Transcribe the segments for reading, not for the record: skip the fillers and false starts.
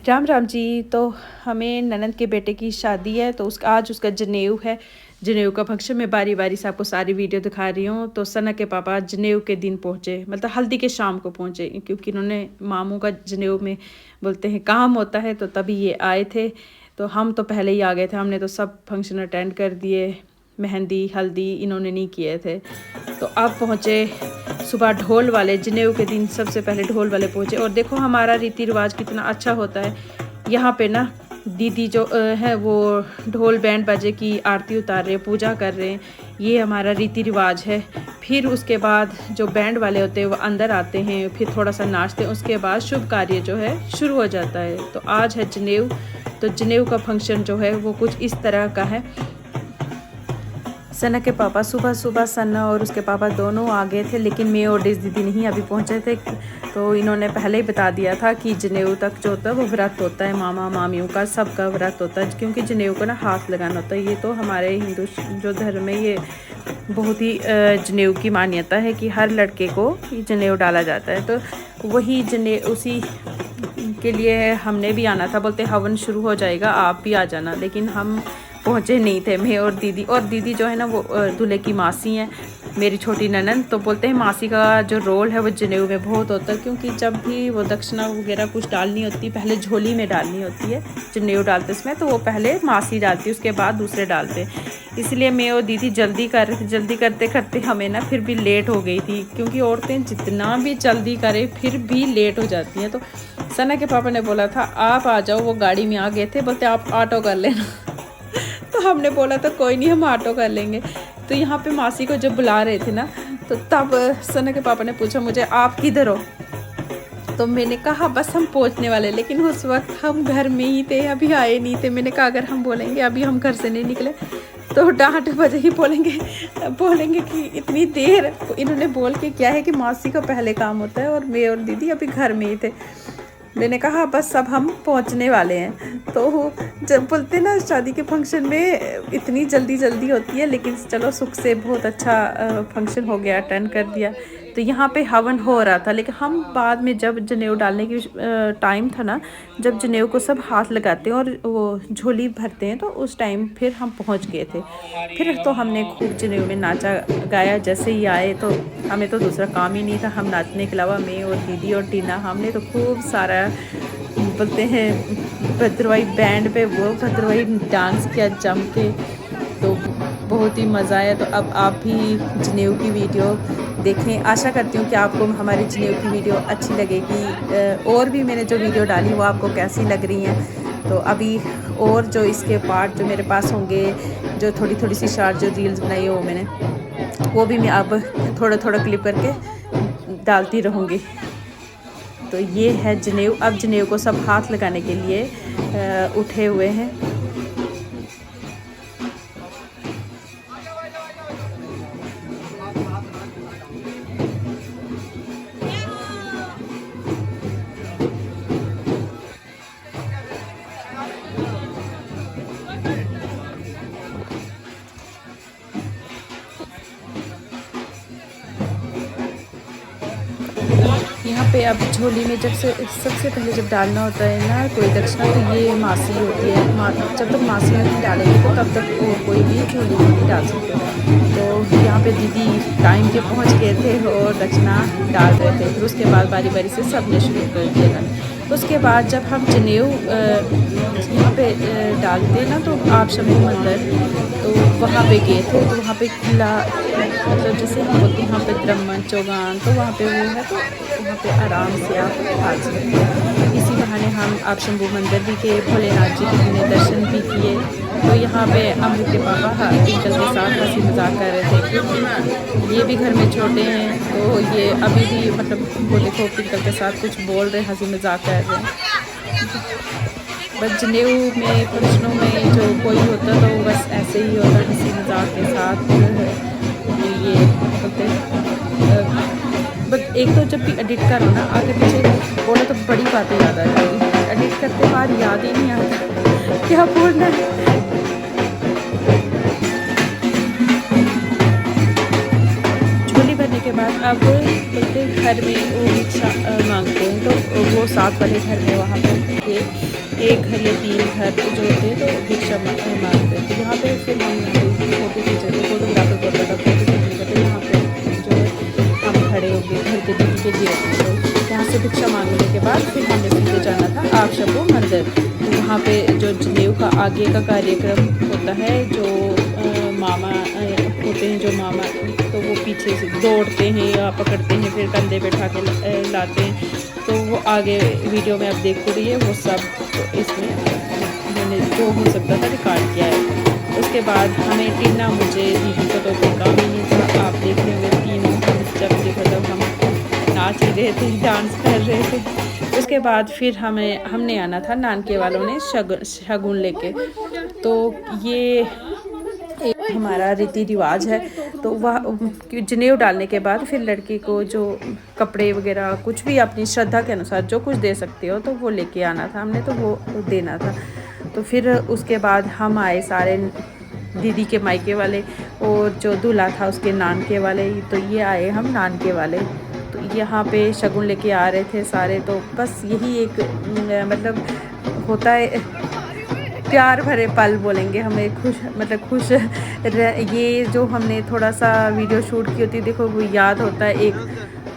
राम राम जी। तो हमें ननंद के बेटे की शादी है, तो आज उसका जनेऊ है। जनेऊ का फंक्शन मैं बारी बारी से आपको सारी वीडियो दिखा रही हूँ। तो सना के पापा जनेऊ के दिन पहुँचे, मतलब हल्दी के शाम को पहुँचे, क्योंकि इन्होंने मामू का जनेऊ में बोलते हैं काम होता है, तो तभी ये आए थे। तो हम तो पहले ही आ गए थे, हमने तो सब फंक्शन अटेंड कर दिए। मेहंदी हल्दी इन्होंने नहीं किए थे। तो अब पहुँचे सुबह ढोल वाले, जनेऊ के दिन सबसे पहले ढोल वाले पहुँचे। और देखो हमारा रीति रिवाज कितना अच्छा होता है। यहाँ पे ना दीदी जो है वो ढोल बैंड बाजे की आरती उतार रहे हैं, पूजा कर रहे हैं। ये हमारा रीति रिवाज है। फिर उसके बाद जो बैंड वाले होते हैं वो अंदर आते हैं, फिर थोड़ा सा नाचते हैं। उसके बाद शुभ कार्य जो है शुरू हो जाता है। तो आज है जनेऊ। तो जनेऊ का फंक्शन जो है वो कुछ इस तरह का है। सना के पापा सुबह सुबह सना और उसके पापा दोनों आ गए थे, लेकिन मैं और डेज दीदी नहीं अभी पहुंचे थे। तो इन्होंने पहले ही बता दिया था कि जनेऊ तक जो होता है वो व्रत होता है, मामा मामियों का सबका व्रत होता है, क्योंकि जनेऊ को ना हाथ लगाना होता है। ये तो हमारे हिंदू जो धर्म में ये बहुत ही जनेऊ की मान्यता है कि हर लड़के को जनेऊ डाला जाता है। तो वही उसी के लिए हमने भी आना था। बोलते हवन शुरू हो जाएगा, आप भी आ जाना, लेकिन हम पहुँचे नहीं थे। मैं और दीदी जो है ना वो दूल्हे की मासी हैं, मेरी छोटी ननंद। तो बोलते हैं मासी का जो रोल है वो जनेऊ में बहुत होता है, क्योंकि जब भी वो दक्षिणा वगैरह कुछ डालनी होती, पहले झोली में डालनी होती है जनेऊ डालते इसमें, तो वो पहले मासी डालती है, उसके बाद दूसरे डालते। इसलिए मैं और दीदी जल्दी कर रहे थे। जल्दी करते करते हमें ना फिर भी लेट हो गई थी, क्योंकि औरतें जितना भी जल्दी करें फिर भी लेट हो जाती हैं। तो सना के पापा ने बोला था आप आ जाओ, वो गाड़ी में आ गए थे, बोलते आप ऑटो कर लेना। तो हमने बोला था कोई नहीं, हम ऑटो कर लेंगे। तो यहाँ पे मासी को जब बुला रहे थे ना, तो तब सना के पापा ने पूछा मुझे आप किधर हो। तो मैंने कहा बस हम पहुँचने वाले, लेकिन उस वक्त हम घर में ही थे, अभी आए नहीं थे। मैंने कहा अगर हम बोलेंगे अभी हम घर से नहीं निकले तो डांट बजे ही बोलेंगे कि इतनी देर। इन्होंने बोल के क्या है कि मासी का पहले काम होता है और मैं और दीदी अभी घर में ही थे। मैंने कहा बस अब हम पहुंचने वाले हैं। तो जब बोलते ना शादी के फंक्शन में इतनी जल्दी होती है, लेकिन चलो सुख से बहुत अच्छा फंक्शन हो गया, अटेंड कर दिया। तो यहाँ पे हवन हो रहा था, लेकिन हम बाद में जब जनेऊ डालने की टाइम था ना, जब जनेऊ को सब हाथ लगाते हैं और वो झोली भरते हैं, तो उस टाइम फिर हम पहुँच गए थे। फिर तो हमने खूब जनेऊ में नाचा गाया। जैसे ही आए तो हमें तो दूसरा काम ही नहीं था, हम नाचने के अलावा मैं और दीदी और टीना हमने तो खूब सारा बोलते हैं भद्रवाही बैंड पे वो भद्रवाही डांस किया जम के। तो बहुत ही मज़ा आया। तो अब आप भी जनेऊ की वीडियो देखें। आशा करती हूँ कि आपको हमारी जनेऊ की वीडियो अच्छी लगेगी। और भी मैंने जो वीडियो डाली वो आपको कैसी लग रही हैं। तो अभी और जो इसके पार्ट जो मेरे पास होंगे, जो थोड़ी सी शॉर्ट जो रील्स बनाई हो मैंने, वो भी मैं अब थोड़ा क्लिप करके डालती रहूँगी। तो ये है जनेऊ। अब जनेऊ को सब हाथ लगाने के लिए उठे हुए हैं। यहाँ पे अब झोली में सबसे पहले जब डालना होता है ना कोई दक्षिणा, तो ये मासी होती है। जब तक मासी नहीं डालेगी तो तब तक कोई भी झोली में नहीं डाल सकते। तो यहाँ पे दीदी टाइम के पहुँच गए थे और दक्षिणा डाल रहे थे। फिर उसके बाद बारी बारी से सबने शुरू कर दिया था। उसके बाद जब हम जनेऊ यहाँ पे डालते ना, तो आप शमी मंदिर, तो वहाँ पे गए थे। तो वहाँ पे किला, मतलब जैसे हम बोलते हैं यहाँ पे द्रमन चौगान, तो वहाँ पे वो है, तो वहाँ पे आराम से आप आ सकते हैं। इसी बहाने हम आप शंभू मंदिर भी गए, भोलेनाथ जी के हमने दर्शन भी किए। तो यहाँ पे अमृत के पापा टिंकल के साथ हंसी मजाक कर रहे थे। ये भी घर में छोटे हैं, तो ये अभी भी मतलब वो देखो टिंकल के साथ कुछ बोल रहे, हंसी मजाक कर रहे हैं। बस जनेऊ में फंक्शनों में जो कोई होता है तो बस ऐसे ही होता है, हंसी मजाक के साथ। ये बोलते बट एक तो जब भी एडिट करो ना, आगे पीछे बोलो तो बड़ी बातें याद आ जाएगी। एडिट करते बार याद ही नहीं आता क्या बोलना है। झोली भरने के बाद अब बोलते घर में वो भिक्षा मांगते हैं, तो वो साथ वाले घर में वहाँ पे एक घर या 3 घर जो होते हैं तो भिक्षा मांगते हैं। तो यहाँ पे फिर हम फोटो खींचे थे, फोटोग्राफर बोलता था फोटो खींचने का। तो यहाँ पे जो है हम खड़े हो गए घर के दीदी के गेट में। तो यहाँ से भिक्षा मांगने के बाद फिर हमने सीधे जाना था आप शंभू मंदिर। तो वहाँ पे जो जनेऊ का आगे का कार्यक्रम होता है, जो मामा होते हैं, जो मामा तो वो पीछे से दौड़ते हैं या पकड़ते हैं, फिर कंधे पे उठा के लाते हैं। तो वो आगे वीडियो में आप देखते रहिए, वो सब तो इसमें मैंने जो हो सकता था रिकॉर्ड किया है। उसके बाद हमें टीना मुझे दीदी को तो कोई काम ही नहीं था। आप देख रहे होंगे तीनों हम जब देखो तब हम नाच ही रहे थे, डांस कर रहे थे। उसके बाद फिर हमने आना था, नानके वालों ने शगुन लेके। तो ये हमारा रीति रिवाज है। तो वह जनेऊ डालने के बाद फिर लड़की को जो कपड़े वगैरह कुछ भी अपनी श्रद्धा के अनुसार जो कुछ दे सकते हो तो वो लेके आना था हमने, तो वो देना था। तो फिर उसके बाद हम आए सारे दीदी के मायके वाले, और जो दूल्हा था उसके नानके वाले। तो ये आए हम नानके वाले। तो यहाँ पे शगुन लेके आ रहे थे सारे। तो बस यही एक मतलब होता है, प्यार भरे पल बोलेंगे हमें, खुश ये जो हमने थोड़ा सा वीडियो शूट की होती देखो वो याद होता है एक।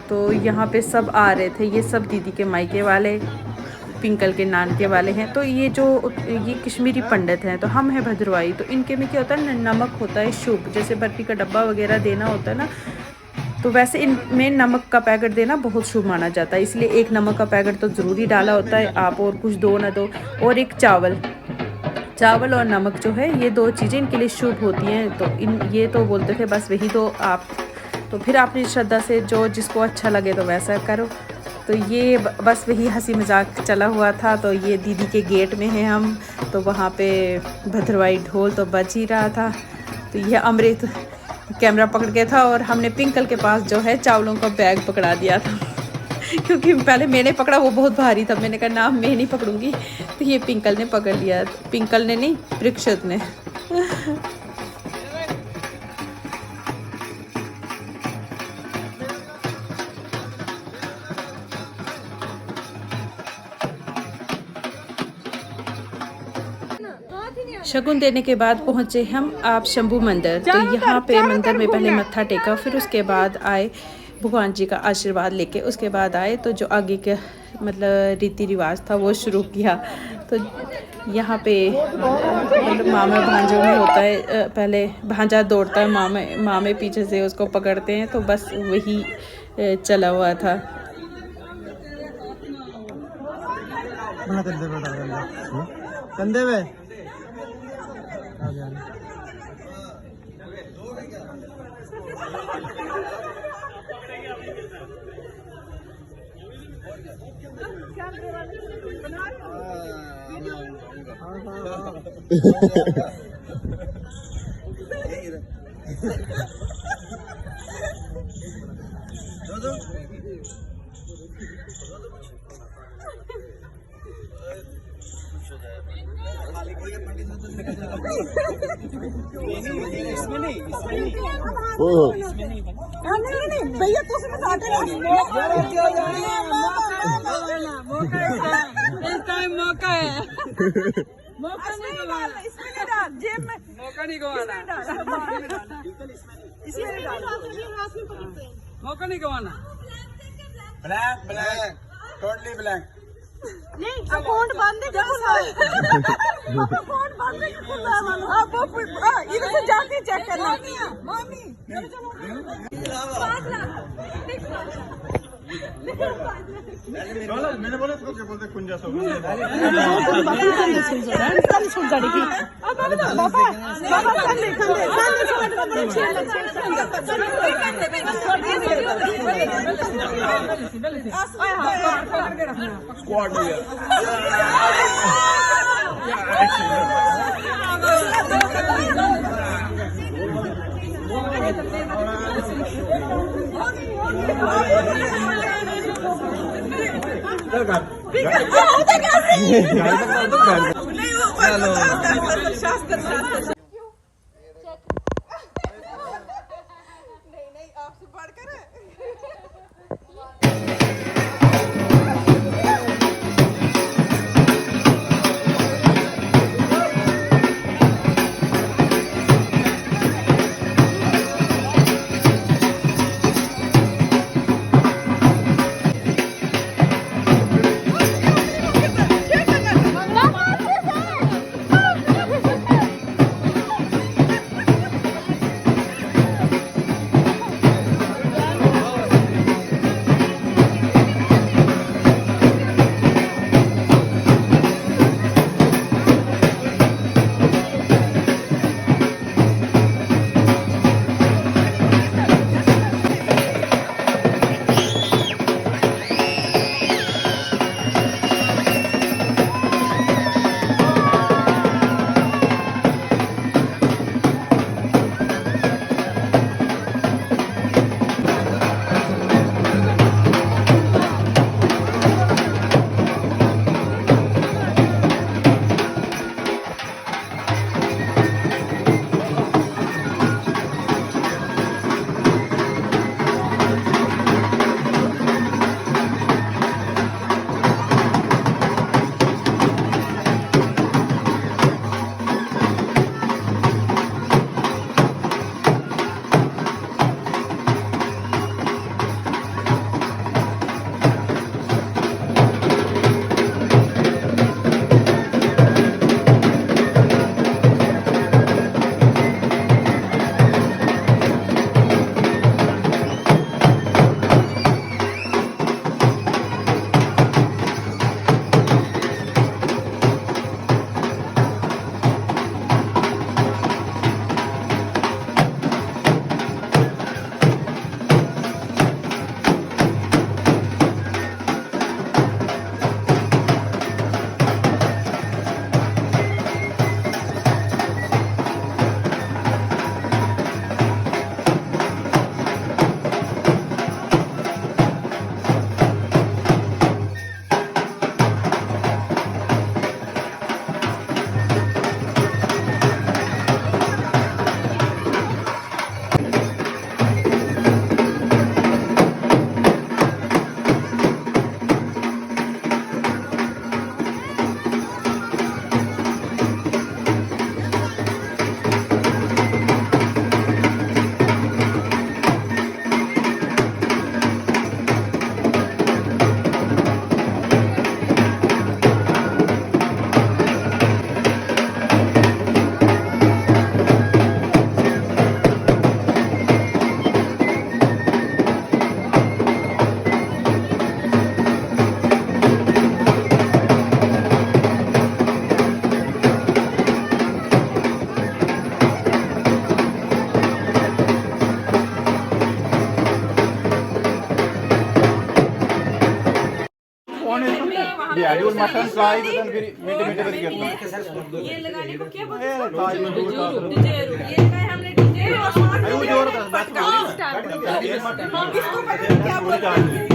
तो यहाँ पे सब आ रहे थे, ये सब दीदी के मायके वाले, पिंकल के नानके वाले हैं। तो ये कश्मीरी पंडित हैं, तो हम हैं भद्रवाही। तो इनके में क्या होता है, नमक होता है शुभ, जैसे बर्फी का डब्बा वगैरह देना होता है ना, तो वैसे इनमें नमक का पैकेट देना बहुत शुभ माना जाता है। इसलिए एक नमक का पैकेट तो ज़रूरी डाला होता है, आप और कुछ दो ना दो। और एक चावल और नमक जो है, ये 2 चीज़ें इनके लिए शुभ होती हैं। तो ये तो बोलते थे बस वही दो आप। तो फिर अपनी श्रद्धा से जो जिसको अच्छा लगे तो वैसा करो। तो ये बस वही हंसी मजाक चला हुआ था। तो ये दीदी के गेट में हैं हम, तो वहाँ पे भद्रवाही ढोल तो बज ही रहा था। तो ये अमृत कैमरा पकड़ के था, और हमने पिंकल के पास जो है चावलों का बैग पकड़ा दिया था क्योंकि पहले मैंने पकड़ा, वो बहुत भारी था। मैंने कहा ना मैं नहीं पकड़ूंगी, तो ये पिंकल ने पकड़ लिया। पिंकल ने नहीं, परीक्षित ने। शगुन देने के बाद पहुँचे हम आप शंभू मंदिर। तो यहाँ पे मंदिर में पहले मत्था टेका, फिर उसके बाद आए भगवान जी का आशीर्वाद लेके। उसके बाद आए तो जो आगे के मतलब रीति रिवाज था वो शुरू किया। तो यहाँ पे मतलब मामा भांजों में होता है, पहले भांजा दौड़ता है, मामे पीछे से उसको पकड़ते हैं। तो बस वही चला हुआ था। कंधे में नहीं भैया तो मौका है मौका नहीं गवाना, इसमें नहीं डाल, जेब में मौका नहीं गवाना, मौका नहीं गवाना। ब्लैक टोटली ब्लैक नहीं, अकाउंट बंद है, अकाउंट बंद है, आप इधर से जाके चेक करना। मामी मैंने बोला तो क्या बोलते कुंजा सब नहीं आपसे बढ़कर दिहाड़ी और मटन फ्राई तो फिर मीठे मीठे बच गया ये लगाने को क्या बोलते हैं? ए ताज में दूध का डिजेरू। ये लगाए हमने डिजेरू और आयु जोर हम इसको पता नहीं क्या बोलते हैं।